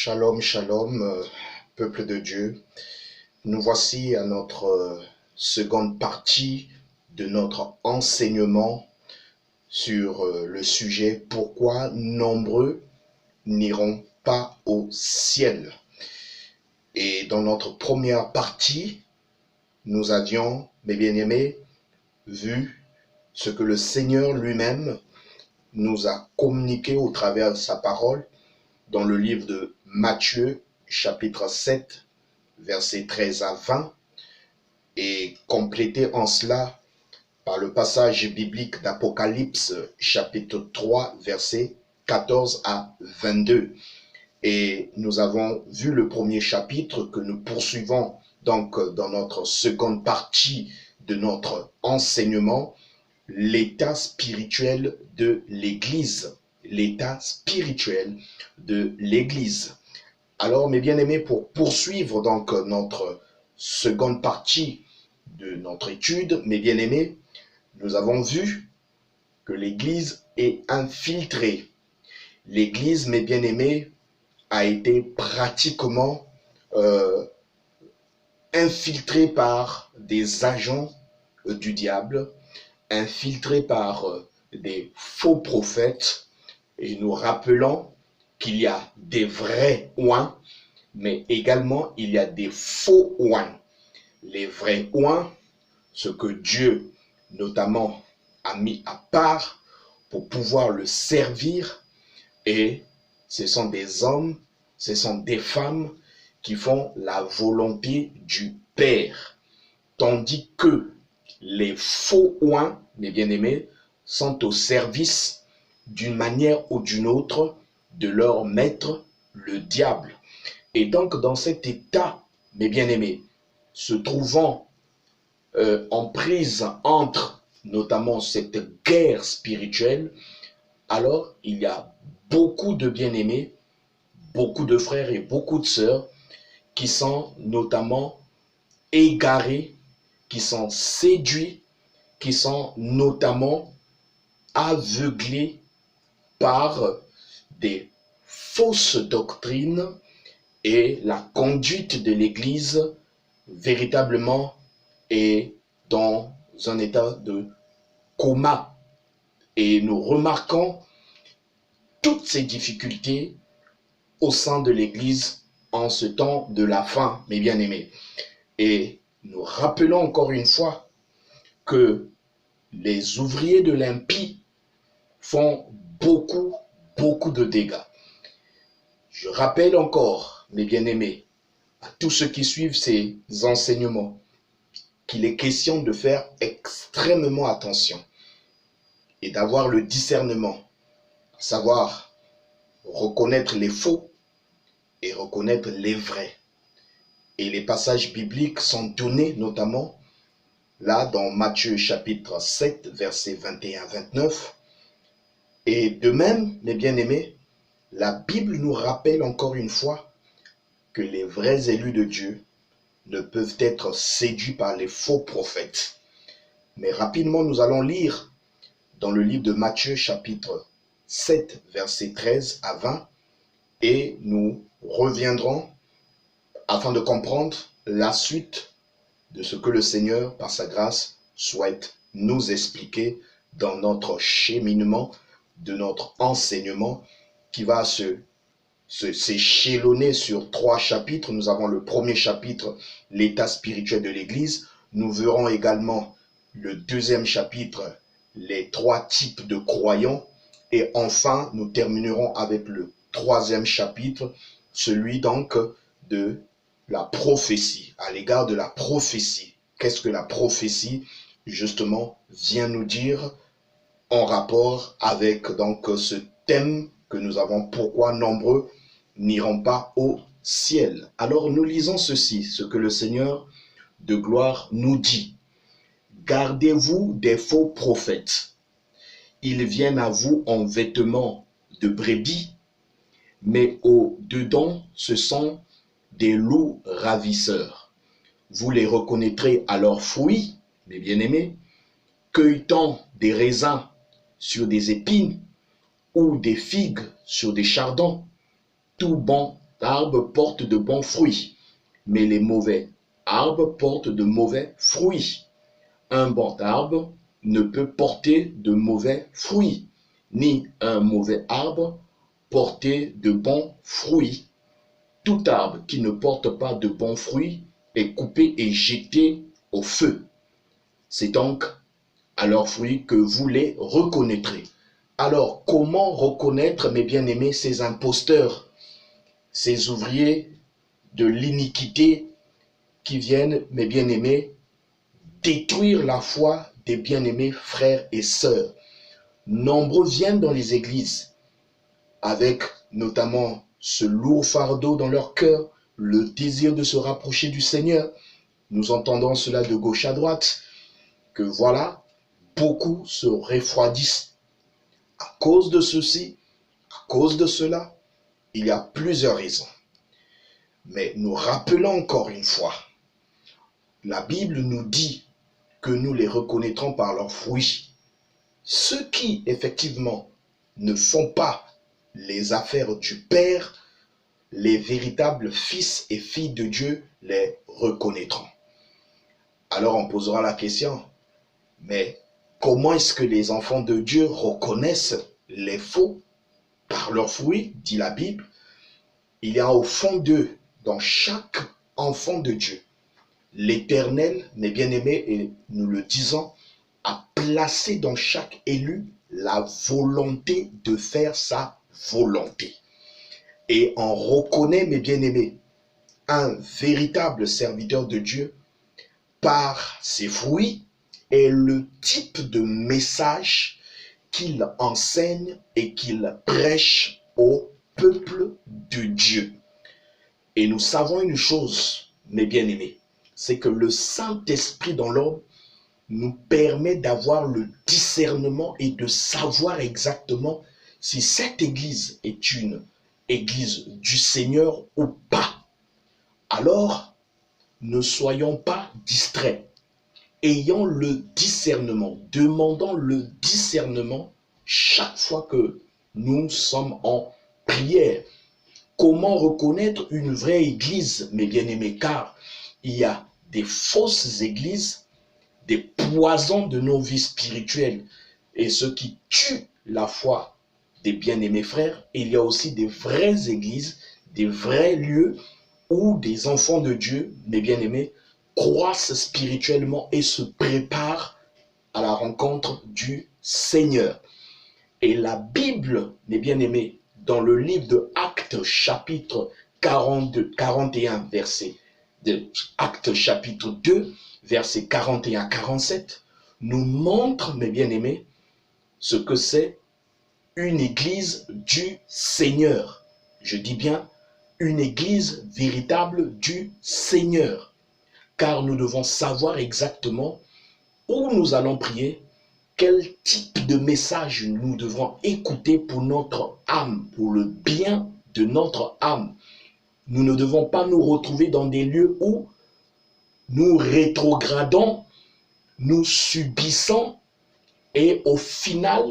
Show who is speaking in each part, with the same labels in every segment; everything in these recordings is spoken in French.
Speaker 1: Shalom, shalom, peuple de Dieu. Nous voici à notre seconde partie de notre enseignement sur le sujet « Pourquoi nombreux n'iront pas au ciel ?» Et dans notre première partie, nous avions, mes bien-aimés, vu ce que le Seigneur lui-même nous a communiqué au travers de sa parole dans le livre de Matthieu, chapitre 7, versets 13 à 20, et complété en cela par le passage biblique d'Apocalypse, chapitre 3, versets 14 à 22. Et nous avons vu le premier chapitre que nous poursuivons donc dans notre seconde partie de notre enseignement, l'état spirituel de l'Église. L'état spirituel de l'Église. Alors, mes bien-aimés, pour poursuivre donc notre seconde partie de notre étude, mes bien-aimés, nous avons vu que l'Église est infiltrée. L'Église, mes bien-aimés, a été pratiquement infiltrée par des agents du diable, infiltrée par des faux prophètes, et nous rappelons qu'il y a des vrais ouins, mais également il y a des faux ouins. Les vrais ouins, ce que Dieu notamment a mis à part pour pouvoir le servir, et ce sont des hommes, ce sont des femmes qui font la volonté du Père. Tandis que les faux ouins, mes bien-aimés, sont au service d'une manière ou d'une autre de leur maître, le diable. Et donc dans cet état, mes bien-aimés, se trouvant en prise entre notamment cette guerre spirituelle, alors il y a beaucoup de bien-aimés, beaucoup de frères et beaucoup de sœurs qui sont notamment égarés, qui sont séduits, qui sont notamment aveuglés par des fausses doctrines, et la conduite de l'Église véritablement est dans un état de coma. Et nous remarquons toutes ces difficultés au sein de l'Église en ce temps de la fin, mes bien-aimés. Et nous rappelons encore une fois que les ouvriers de l'impie font beaucoup de dégâts. Je rappelle encore, mes bien-aimés, à tous ceux qui suivent ces enseignements, qu'il est question de faire extrêmement attention et d'avoir le discernement, à savoir reconnaître les faux et reconnaître les vrais. Et les passages bibliques sont donnés notamment là dans Matthieu chapitre 7, versets 21 à 29. Et de même, mes bien-aimés, la Bible nous rappelle encore une fois que les vrais élus de Dieu ne peuvent être séduits par les faux prophètes. Mais rapidement, nous allons lire dans le livre de Matthieu chapitre 7, versets 13 à 20, et nous reviendrons afin de comprendre la suite de ce que le Seigneur, par sa grâce, souhaite nous expliquer dans notre cheminement, de notre enseignement, qui va s'échelonner sur 3 chapitres. Nous avons le premier chapitre, l'état spirituel de l'Église. Nous verrons également le deuxième chapitre, les 3 types de croyants. Et enfin, nous terminerons avec le 3e chapitre, celui donc de la prophétie, à l'égard de la prophétie. Qu'est-ce que la prophétie, justement, vient nous dire en rapport avec donc ce thème que nous avons, pourquoi nombreux n'iront pas au ciel. Alors nous lisons ceci, ce que le Seigneur de gloire nous dit. Gardez-vous des faux prophètes. Ils viennent à vous en vêtements de brebis, mais au-dedans, ce sont des loups ravisseurs. Vous les reconnaîtrez à leurs fruits, mes bien-aimés, cueilletant des raisins sur des épines ou des figues sur des chardons. Tout bon arbres portent de bons fruits, mais les mauvais arbres portent de mauvais fruits. Un bon arbre ne peut porter de mauvais fruits, ni un mauvais arbre porter de bons fruits. Tout arbre qui ne porte pas de bons fruits est coupé et jeté au feu. C'est donc à leurs fruits que vous les reconnaîtrez. Alors, comment reconnaître, mes bien-aimés, ces imposteurs, ces ouvriers de l'iniquité qui viennent, mes bien-aimés, détruire la foi des bien-aimés frères et sœurs? Nombreux viennent dans les églises avec notamment ce lourd fardeau dans leur cœur, le désir de se rapprocher du Seigneur. Nous entendons cela de gauche à droite, que voilà, beaucoup se refroidissent à cause de ceci, à cause de cela. Il y a plusieurs raisons. Mais nous rappelons encore une fois, la Bible nous dit que nous les reconnaîtrons par leurs fruits. Ceux qui, effectivement, ne font pas les affaires du Père, les véritables fils et filles de Dieu les reconnaîtront. Alors on posera la question, mais comment est-ce que les enfants de Dieu reconnaissent les faux? Par leurs fruits, dit la Bible. Il y a au fond d'eux, dans chaque enfant de Dieu, l'Éternel, mes bien-aimés, et nous le disons, a placé dans chaque élu la volonté de faire sa volonté. Et on reconnaît, mes bien-aimés, un véritable serviteur de Dieu par ses fruits et le type de message qu'il enseigne et qu'il prêche au peuple de Dieu. Et nous savons une chose, mes bien-aimés, c'est que le Saint-Esprit dans l'homme nous permet d'avoir le discernement et de savoir exactement si cette église est une église du Seigneur ou pas. Alors, ne soyons pas distraits. Ayons le discernement, demandons le discernement chaque fois que nous sommes en prière. Comment reconnaître une vraie église, mes bien-aimés? Car il y a des fausses églises, des poisons de nos vies spirituelles et ce qui tue la foi des bien-aimés frères. Il y a aussi des vraies églises, des vrais lieux où des enfants de Dieu, mes bien-aimés, croissent spirituellement et se préparent à la rencontre du Seigneur. Et la Bible, mes bien-aimés, dans le livre de Actes chapitre 41, verset de Actes chapitre 2, versets 41 à 47, nous montre, mes bien-aimés, ce que c'est une église du Seigneur. Je dis bien une église véritable du Seigneur. Car nous devons savoir exactement où nous allons prier, quel type de message nous devrons écouter pour notre âme, pour le bien de notre âme. Nous ne devons pas nous retrouver dans des lieux où nous rétrogradons, nous subissons et au final,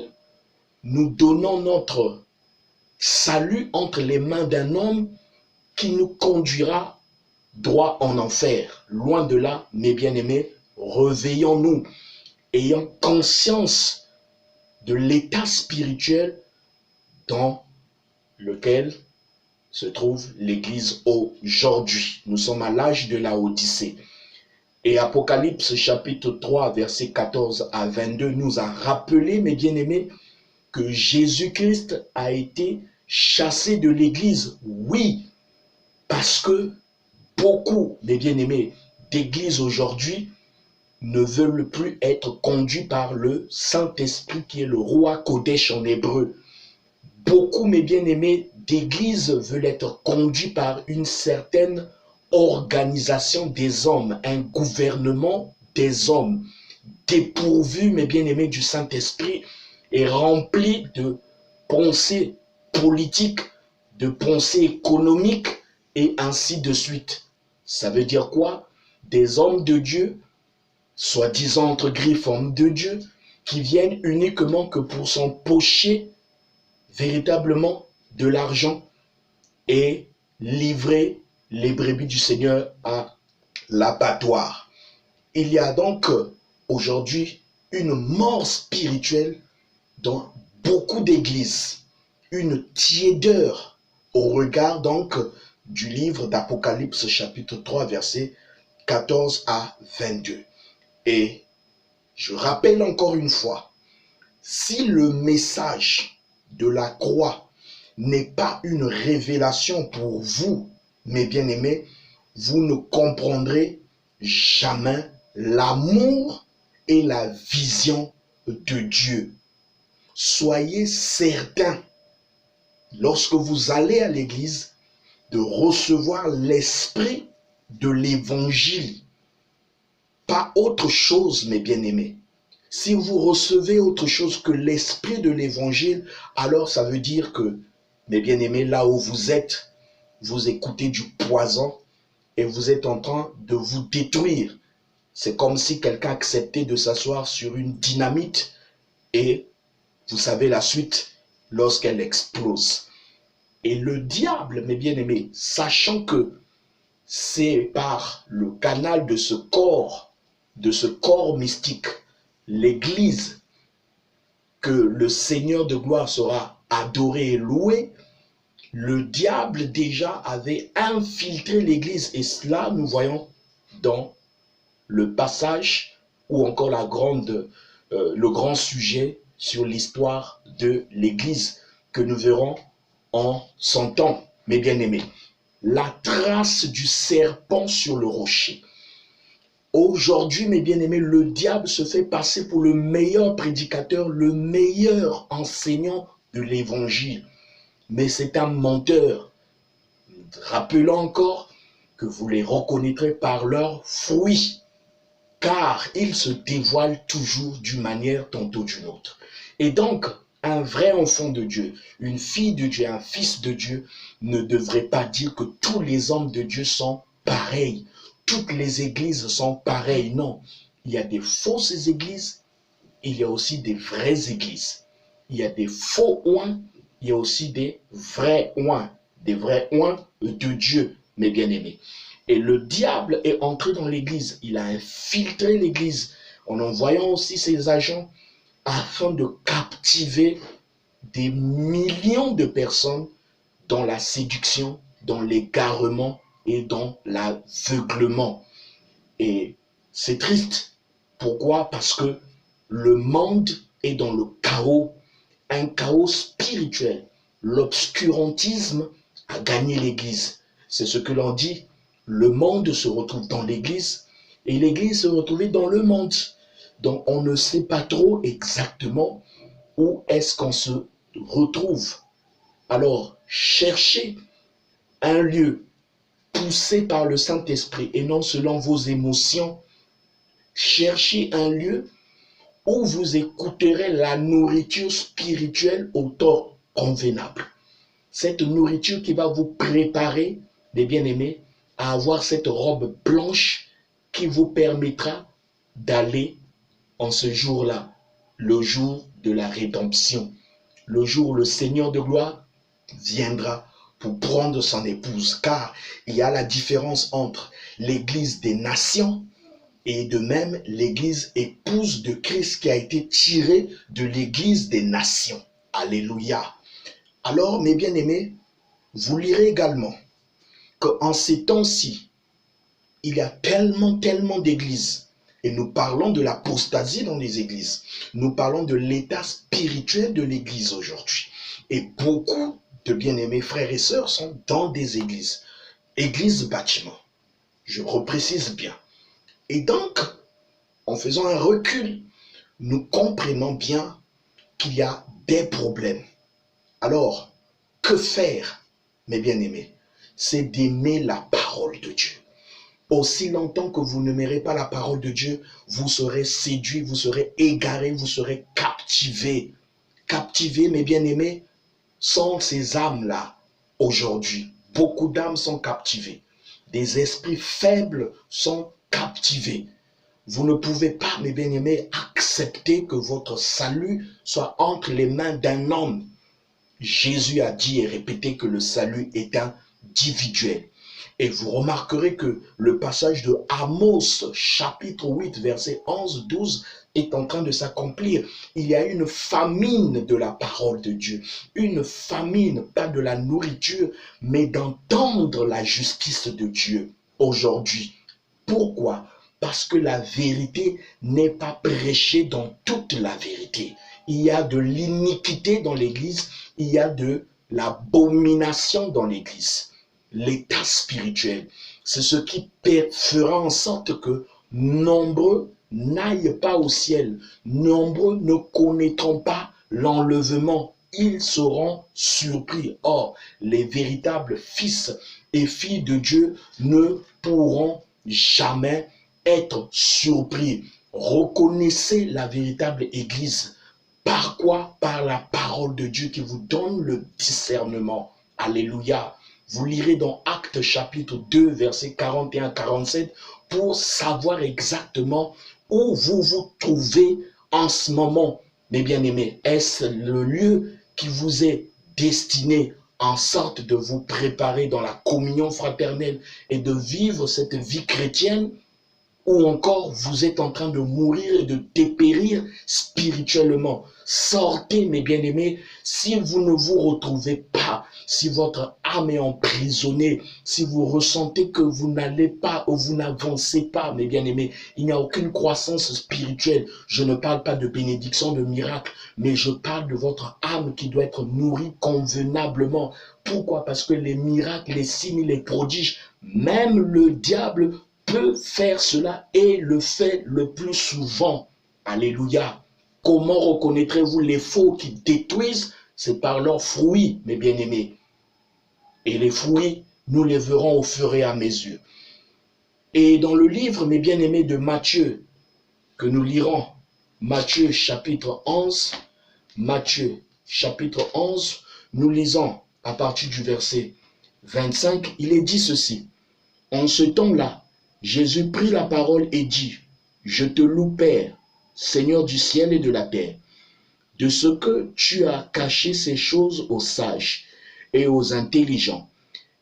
Speaker 1: nous donnons notre salut entre les mains d'un homme qui nous conduira droit en enfer. Loin de là, mes bien-aimés, réveillons-nous, ayant conscience de l'état spirituel dans lequel se trouve l'Église aujourd'hui. Nous sommes à l'âge de la Odyssée. Et Apocalypse chapitre 3, versets 14 à 22 nous a rappelé, mes bien-aimés, que Jésus-Christ a été chassé de l'Église. Oui, parce que beaucoup, mes bien-aimés, d'églises aujourd'hui ne veulent plus être conduits par le Saint-Esprit qui est le roi Kodesh en hébreu. Beaucoup, mes bien-aimés, d'églises veulent être conduits par une certaine organisation des hommes, un gouvernement des hommes, dépourvu, mes bien-aimés, du Saint-Esprit et rempli de pensées politiques, de pensées économiques et ainsi de suite. Ça veut dire quoi? Des hommes de Dieu, soi-disant entre griffes hommes de Dieu, qui viennent uniquement que pour s'empocher véritablement de l'argent et livrer les brebis du Seigneur à l'abattoir. Il y a donc aujourd'hui une mort spirituelle dans beaucoup d'églises, une tiédeur au regard donc du livre d'Apocalypse chapitre 3 versets 14 à 22. Et je rappelle encore une fois, si le message de la croix n'est pas une révélation pour vous, mes bien-aimés, vous ne comprendrez jamais l'amour et la vision de Dieu. Soyez certains, lorsque vous allez à l'église, de recevoir l'esprit de l'évangile. Pas autre chose, mes bien-aimés. Si vous recevez autre chose que l'esprit de l'évangile, alors ça veut dire que, mes bien-aimés, là où vous êtes, vous écoutez du poison et vous êtes en train de vous détruire. C'est comme si quelqu'un acceptait de s'asseoir sur une dynamite et vous savez la suite lorsqu'elle explose. Et le diable, mes bien-aimés, sachant que c'est par le canal de ce corps mystique, l'Église, que le Seigneur de gloire sera adoré et loué, le diable déjà avait infiltré l'Église. Et cela, nous voyons dans le passage ou encore le grand sujet sur l'histoire de l'Église que nous verrons en son temps, mes bien-aimés. La trace du serpent sur le rocher. Aujourd'hui, mes bien-aimés, le diable se fait passer pour le meilleur prédicateur, le meilleur enseignant de l'évangile. Mais c'est un menteur. Rappelons encore que vous les reconnaîtrez par leurs fruits, car ils se dévoilent toujours d'une manière tantôt d'une autre. Et donc, un vrai enfant de Dieu, une fille de Dieu, un fils de Dieu ne devrait pas dire que tous les hommes de Dieu sont pareils. Toutes les églises sont pareilles. Non, il y a des fausses églises, il y a aussi des vraies églises. Il y a des faux oins, il y a aussi des vrais oins de Dieu, mes bien-aimés. Et le diable est entré dans l'église, il a infiltré l'église en envoyant aussi ses agents afin de captiver des millions de personnes dans la séduction, dans l'égarement et dans l'aveuglement. Et c'est triste. Pourquoi? Parce que le monde est dans le chaos, un chaos spirituel. L'obscurantisme a gagné l'église. C'est ce que l'on dit. Le monde se retrouve dans l'église et l'église se retrouve dans le monde. Donc on ne sait pas trop exactement où est-ce qu'on se retrouve. Alors cherchez un lieu poussé par le Saint-Esprit et non selon vos émotions. Cherchez un lieu où vous écouterez la nourriture spirituelle au temps convenable. Cette nourriture qui va vous préparer, les bien-aimés, à avoir cette robe blanche qui vous permettra d'aller en ce jour-là, le jour de la rédemption, le jour où le Seigneur de gloire viendra pour prendre son épouse. Car il y a la différence entre l'église des nations et de même l'église épouse de Christ qui a été tirée de l'église des nations. Alléluia. Alors, mes bien-aimés, vous lirez également qu'en ces temps-ci, il y a tellement d'églises. Et nous parlons de l'apostasie dans les églises. Nous parlons de l'état spirituel de l'église aujourd'hui. Et beaucoup de bien-aimés frères et sœurs sont dans des églises. Églises bâtiments. Je reprécise bien. Et donc, en faisant un recul, nous comprenons bien qu'il y a des problèmes. Alors, que faire, mes bien-aimés? C'est d'aimer la parole de Dieu. Aussi longtemps que vous n'aimerez pas la parole de Dieu, vous serez séduits, vous serez égarés, vous serez captivés. Captivés, mes bien-aimés, sont ces âmes-là aujourd'hui. Beaucoup d'âmes sont captivées. Des esprits faibles sont captivés. Vous ne pouvez pas, mes bien-aimés, accepter que votre salut soit entre les mains d'un homme. Jésus a dit et répété que le salut est un individuelle. Et vous remarquerez que le passage de Amos, chapitre 8, verset 11-12, est en train de s'accomplir. Il y a une famine de la parole de Dieu. Une famine, pas de la nourriture, mais d'entendre la justice de Dieu aujourd'hui. Pourquoi? Parce que la vérité n'est pas prêchée dans toute la vérité. Il y a de l'iniquité dans l'Église, il y a de l'abomination dans l'Église. L'état spirituel, c'est ce qui fera en sorte que nombreux n'aillent pas au ciel, nombreux ne connaîtront pas l'enlèvement, ils seront surpris. Or, les véritables fils et filles de Dieu ne pourront jamais être surpris. Reconnaissez la véritable Église. Par quoi? Par la parole de Dieu qui vous donne le discernement. Alléluia. Vous lirez dans Actes chapitre 2, versets 41-47 pour savoir exactement où vous vous trouvez en ce moment. Mes bien-aimés, est-ce le lieu qui vous est destiné en sorte de vous préparer dans la communion fraternelle et de vivre cette vie chrétienne? Ou encore vous êtes en train de mourir et de dépérir spirituellement? Sortez, mes bien-aimés, si vous ne vous retrouvez pas, si votre âme est emprisonnée, si vous ressentez que vous n'allez pas ou vous n'avancez pas, mes bien-aimés, il n'y a aucune croissance spirituelle. Je ne parle pas de bénédiction, de miracle, mais je parle de votre âme qui doit être nourrie convenablement. Pourquoi? Parce que les miracles, les signes, les prodiges, même le diable peut faire cela et le fait le plus souvent. Alléluia. Comment reconnaîtrez-vous les faux qui détruisent? C'est par leurs fruits, mes bien-aimés. Et les fruits, nous les verrons au fur et à mesure. Et dans le livre, mes bien-aimés, de Matthieu, que nous lirons, Matthieu chapitre 11, Matthieu chapitre 11, nous lisons à partir du verset 25, il est dit ceci. En ce temps-là, Jésus prit la parole et dit, « Je te loue, Père, Seigneur du ciel et de la terre, de ce que tu as caché ces choses aux sages et aux intelligents,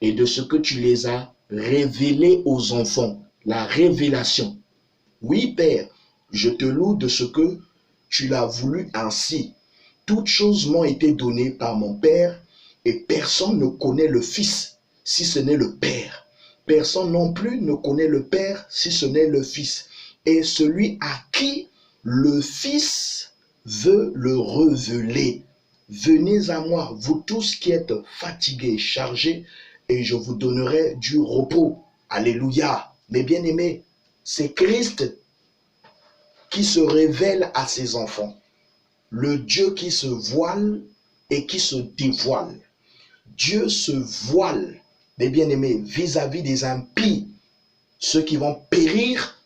Speaker 1: et de ce que tu les as révélées aux enfants. » La révélation. Oui, Père, je te loue de ce que tu l'as voulu ainsi. Toutes choses m'ont été données par mon Père, et personne ne connaît le Fils, si ce n'est le Père. Personne non plus ne connaît le Père, si ce n'est le Fils. Et celui à qui le Fils veut le révéler. Venez à moi, vous tous qui êtes fatigués, chargés, et je vous donnerai du repos. Alléluia. Mes bien-aimés, c'est Christ qui se révèle à ses enfants. Le Dieu qui se voile et qui se dévoile. Dieu se voile, mes bien-aimés, vis-à-vis des impies, ceux qui vont périr,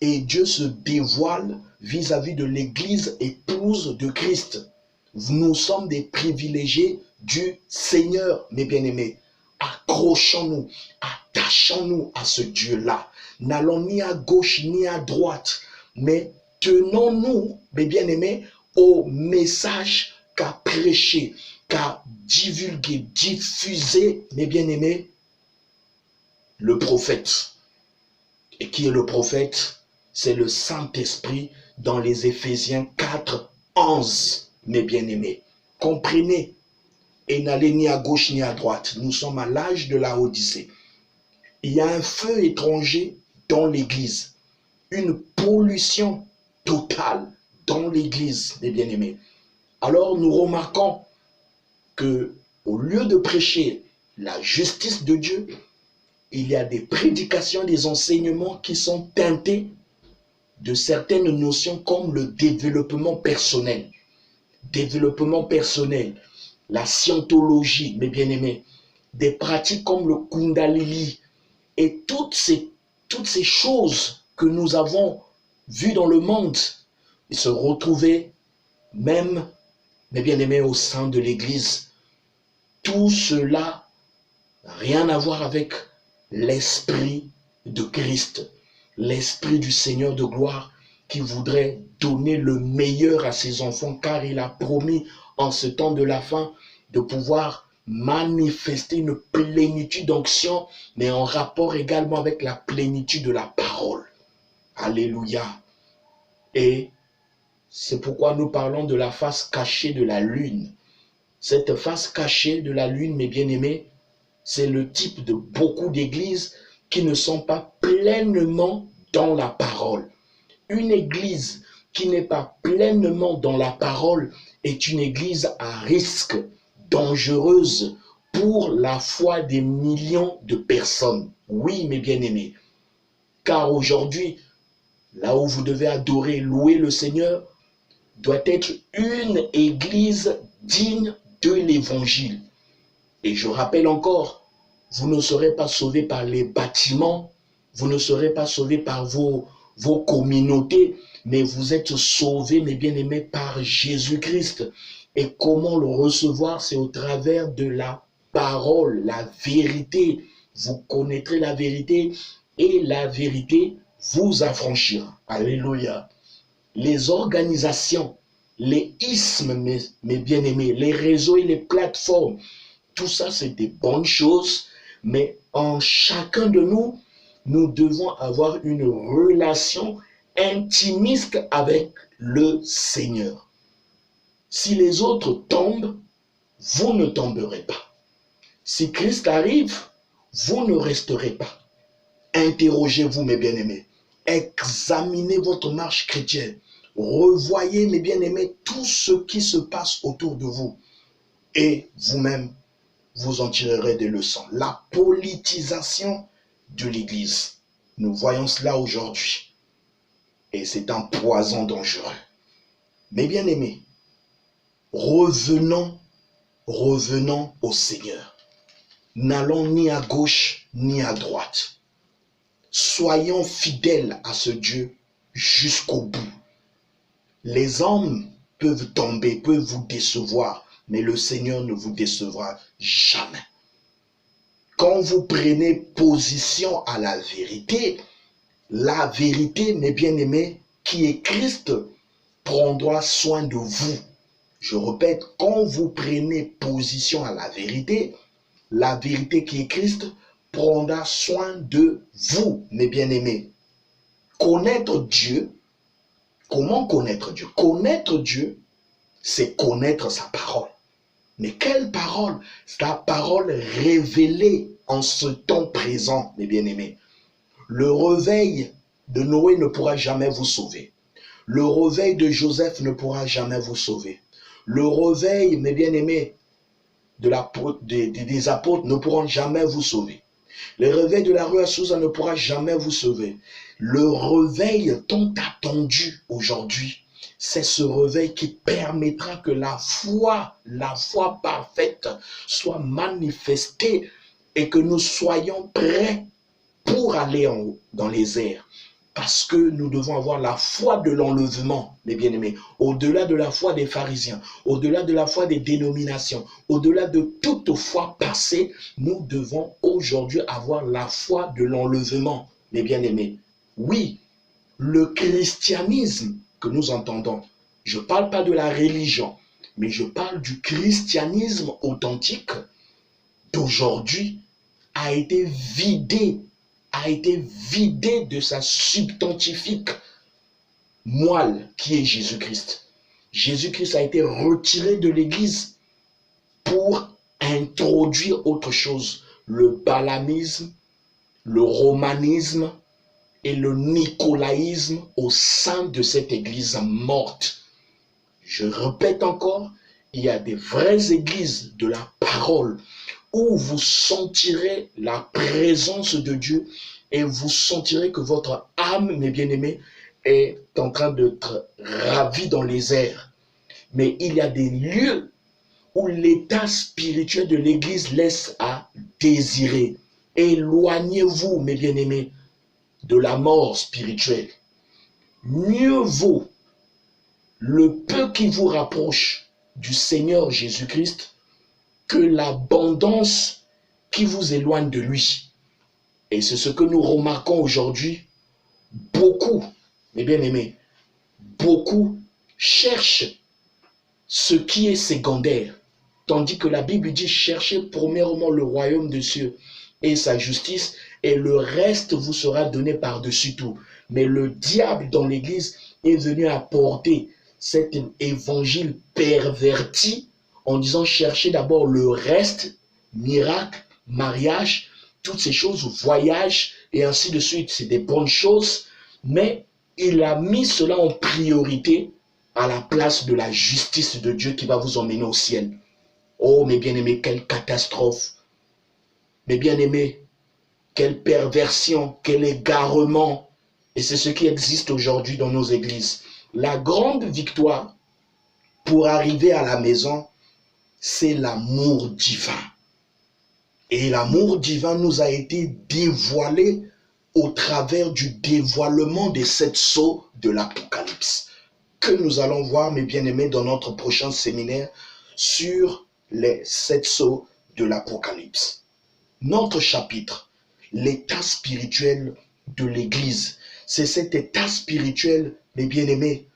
Speaker 1: et Dieu se dévoile vis-à-vis de l'Église épouse de Christ. Nous sommes des privilégiés du Seigneur, mes bien-aimés. Accrochons-nous, attachons-nous à ce Dieu-là. N'allons ni à gauche ni à droite, mais tenons-nous, mes bien-aimés, au message qu'a prêché, qu'a divulgué, diffusé, mes bien-aimés, le prophète. Et qui est le prophète? C'est le Saint-Esprit dans les Éphésiens 4, 11, mes bien-aimés. Comprenez, et n'allez ni à gauche ni à droite. Nous sommes à l'âge de la Odyssée. Il y a un feu étranger dans l'Église, une pollution totale dans l'Église, mes bien-aimés. Alors nous remarquons que au lieu de prêcher la justice de Dieu, il y a des prédications, des enseignements qui sont teintés de certaines notions comme le développement personnel. Développement personnel, la scientologie, mes bien-aimés, des pratiques comme le Kundalini et toutes ces choses que nous avons vues dans le monde et se retrouver même, mes bien-aimés, au sein de l'Église. Tout cela n'a rien à voir avec l'Esprit de Christ, l'Esprit du Seigneur de gloire qui voudrait donner le meilleur à ses enfants car il a promis en ce temps de la fin de pouvoir manifester une plénitude d'onction, mais en rapport également avec la plénitude de la parole. Alléluia. Et c'est pourquoi nous parlons de la face cachée de la lune. Cette face cachée de la lune, mes bien-aimés, c'est le type de beaucoup d'églises qui ne sont pas pleinement dans la parole. Une église qui n'est pas pleinement dans la parole est une église à risque, dangereuse pour la foi des millions de personnes. Oui, mes bien-aimés, car aujourd'hui, là où vous devez adorer, louer le Seigneur, doit être une église digne de l'évangile. Et je rappelle encore, vous ne serez pas sauvés par les bâtiments, vous ne serez pas sauvés par vos communautés, mais vous êtes sauvés, mes bien-aimés, par Jésus-Christ. Et comment le recevoir? C'est au travers de la parole, la vérité. Vous connaîtrez la vérité et la vérité vous affranchira. Alléluia. Les organisations, les ismes, mes bien-aimés, les réseaux et les plateformes, tout ça, c'est des bonnes choses, mais en chacun de nous, nous devons avoir une relation intimiste avec le Seigneur. Si les autres tombent, vous ne tomberez pas. Si Christ arrive, vous ne resterez pas. Interrogez-vous, mes bien-aimés. Examinez votre marche chrétienne. Revoyez, mes bien-aimés, tout ce qui se passe autour de vous. Et vous-même, vous en tirerez des leçons. La politisation de l'Église. Nous voyons cela aujourd'hui. Et c'est un poison dangereux. Mais bien aimés, revenons au Seigneur. N'allons ni à gauche ni à droite. Soyons fidèles à ce Dieu jusqu'au bout. Les hommes peuvent tomber, peuvent vous décevoir, mais le Seigneur ne vous décevra jamais. Quand vous prenez position à la vérité, mes bien-aimés, qui est Christ, prendra soin de vous. Je répète, quand vous prenez position à la vérité qui est Christ, prendra soin de vous, mes bien-aimés. Connaître Dieu, comment connaître Dieu? Connaître Dieu, c'est connaître sa parole. Mais quelle parole? C'est la parole révélée en ce temps présent, mes bien-aimés. Le réveil de Noé ne pourra jamais vous sauver. Le réveil de Joseph ne pourra jamais vous sauver. Le réveil, mes bien-aimés, des apôtres ne pourront jamais vous sauver. Le réveil de la rue Azusa ne pourra jamais vous sauver. Le réveil tant attendu aujourd'hui, c'est ce réveil qui permettra que la foi parfaite soit manifestée et que nous soyons prêts pour aller en haut, dans les airs. Parce que nous devons avoir la foi de l'enlèvement, mes bien-aimés, au-delà de la foi des pharisiens, au-delà de la foi des dénominations, au-delà de toute foi passée, nous devons aujourd'hui avoir la foi de l'enlèvement, mes bien-aimés. Oui, le christianisme que nous entendons, je ne parle pas de la religion, mais je parle du christianisme authentique d'aujourd'hui, a été vidé de sa substantifique moelle qui est Jésus-Christ. Jésus-Christ a été retiré de l'Église pour introduire autre chose, le balamisme, le romanisme et le nicolaïsme au sein de cette Église morte. Je répète encore, il y a des vraies églises de la parole où vous sentirez la présence de Dieu et vous sentirez que votre âme, mes bien-aimés, est en train d'être ravie dans les airs. Mais il y a des lieux où l'état spirituel de l'Église laisse à désirer. Éloignez-vous, mes bien-aimés, de la mort spirituelle. Mieux vaut le peu qui vous rapproche du Seigneur Jésus-Christ que l'abondance qui vous éloigne de lui. Et c'est ce que nous remarquons aujourd'hui. Beaucoup, mes bien-aimés, beaucoup cherchent ce qui est secondaire. Tandis que la Bible dit, cherchez premièrement le royaume de Dieu et sa justice, et le reste vous sera donné par-dessus tout. Mais le diable dans l'église est venu apporter cet évangile perverti en disant, cherchez d'abord le reste, miracle, mariage, toutes ces choses, voyage, et ainsi de suite. C'est des bonnes choses, mais il a mis cela en priorité à la place de la justice de Dieu qui va vous emmener au ciel. Oh, mes bien-aimés, quelle catastrophe! Mes bien-aimés, quelle perversion, quel égarement! Et c'est ce qui existe aujourd'hui dans nos églises. La grande victoire pour arriver à la maison, c'est l'amour divin. Et l'amour divin nous a été dévoilé au travers du dévoilement des 7 sceaux de l'Apocalypse, que nous allons voir, mes bien-aimés, dans notre prochain séminaire sur les 7 sceaux de l'Apocalypse. Notre chapitre, l'état spirituel de l'Église, c'est cet état spirituel, mes bien-aimés,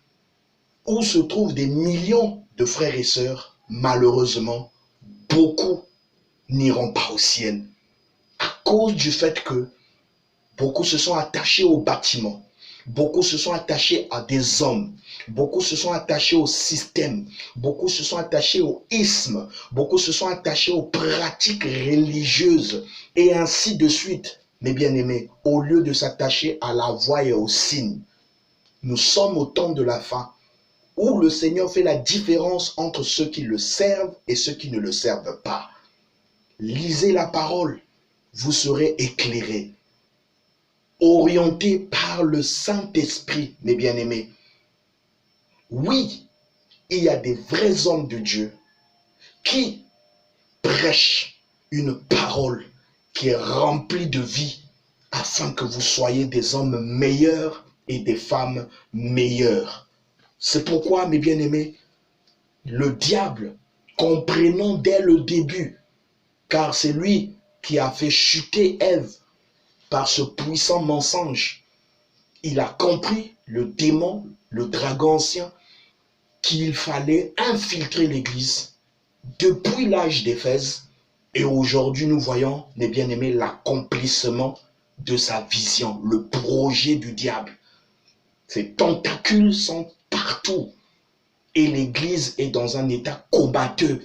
Speaker 1: où se trouvent des millions de frères et sœurs. Malheureusement, beaucoup n'iront pas au ciel à cause du fait que beaucoup se sont attachés aux bâtiments, beaucoup se sont attachés à des hommes, beaucoup se sont attachés au système, beaucoup se sont attachés au isme, beaucoup se sont attachés aux pratiques religieuses et ainsi de suite. Mes bien-aimés, au lieu de s'attacher à la voix et aux signes, nous sommes au temps de la fin où le Seigneur fait la différence entre ceux qui le servent et ceux qui ne le servent pas. Lisez la parole, vous serez éclairés, orientés par le Saint-Esprit, mes bien-aimés. Oui, il y a des vrais hommes de Dieu qui prêchent une parole qui est remplie de vie afin que vous soyez des hommes meilleurs et des femmes meilleures. C'est pourquoi, mes bien-aimés, le diable, comprenant dès le début, car c'est lui qui a fait chuter Ève par ce puissant mensonge, il a compris, le démon, le dragon ancien, qu'il fallait infiltrer l'Église depuis l'âge d'Éphèse. Et aujourd'hui, nous voyons, mes bien-aimés, l'accomplissement de sa vision, le projet du diable. Ces tentacules sont partout. Et l'Église est dans un état combatteux.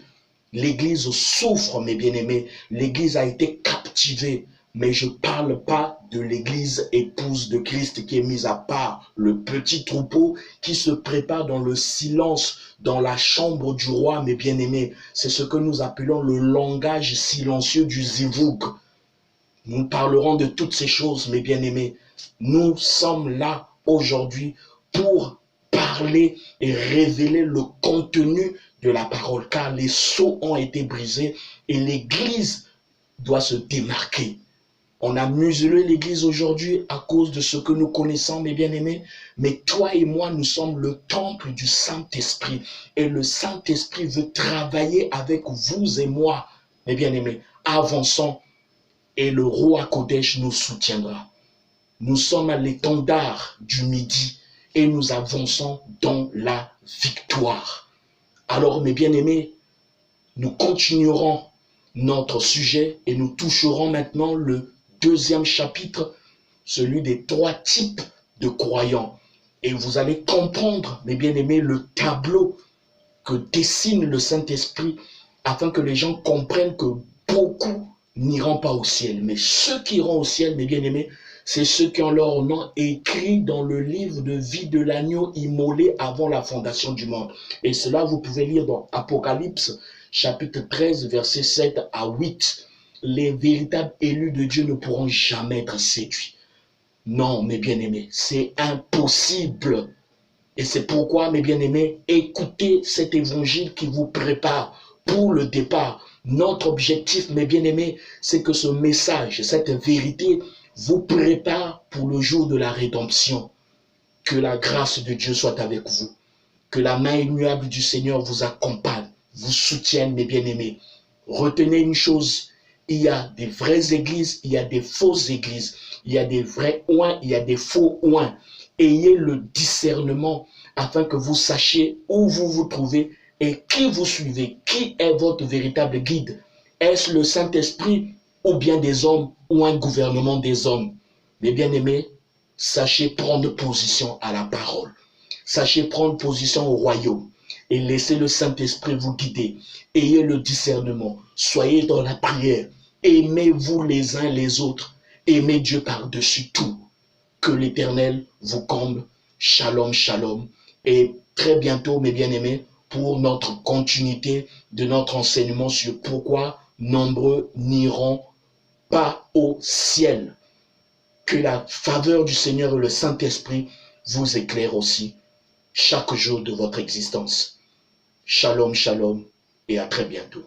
Speaker 1: L'Église souffre, mes bien-aimés. L'Église a été captivée. Mais je ne parle pas de l'Église épouse de Christ qui est mise à part, le petit troupeau qui se prépare dans le silence, dans la chambre du roi, mes bien-aimés. C'est ce que nous appelons le langage silencieux du Zivug. Nous parlerons de toutes ces choses, mes bien-aimés. Nous sommes là aujourd'hui pour parler et révéler le contenu de la parole, car les sceaux ont été brisés et l'Église doit se démarquer. On a muselé l'Église aujourd'hui à cause de ce que nous connaissons, mes bien-aimés. Mais toi et moi, nous sommes le temple du Saint-Esprit. Et le Saint-Esprit veut travailler avec vous et moi, mes bien-aimés. Avançons et le roi Kodesh nous soutiendra. Nous sommes à l'étendard du Midi et nous avançons dans la victoire. Alors, mes bien-aimés, nous continuerons notre sujet et nous toucherons maintenant le 2e chapitre, celui des 3 types de croyants. Et vous allez comprendre, mes bien-aimés, le tableau que dessine le Saint-Esprit afin que les gens comprennent que beaucoup n'iront pas au ciel. Mais ceux qui iront au ciel, mes bien-aimés, c'est ceux qui ont leur nom écrit dans le livre de vie de l'agneau immolé avant la fondation du monde. Et cela, vous pouvez lire dans Apocalypse, chapitre 13, versets 7 à 8. Les véritables élus de Dieu ne pourront jamais être séduits. Non, mes bien-aimés, c'est impossible. Et c'est pourquoi, mes bien-aimés, écoutez cet évangile qui vous prépare pour le départ. Notre objectif, mes bien-aimés, c'est que ce message, cette vérité, vous prépare pour le jour de la rédemption. Que la grâce de Dieu soit avec vous. Que la main immuable du Seigneur vous accompagne, vous soutienne, mes bien-aimés. Retenez une chose, il y a des vraies églises, il y a des fausses églises, il y a des vrais oints, il y a des faux oints. Ayez le discernement afin que vous sachiez où vous vous trouvez Et qui vous suivez? Qui est votre véritable guide? Est-ce le Saint-Esprit ou bien des hommes ou un gouvernement des hommes? Mes bien-aimés, sachez prendre position à la parole. Sachez prendre position au royaume et laissez le Saint-Esprit vous guider. Ayez le discernement. Soyez dans la prière. Aimez-vous les uns les autres. Aimez Dieu par-dessus tout. Que l'Éternel vous comble. Shalom, shalom. Et très bientôt, mes bien-aimés, pour notre continuité de notre enseignement sur pourquoi nombreux n'iront pas au ciel. Que la faveur du Seigneur et le Saint-Esprit vous éclairent aussi chaque jour de votre existence. Shalom, shalom et à très bientôt.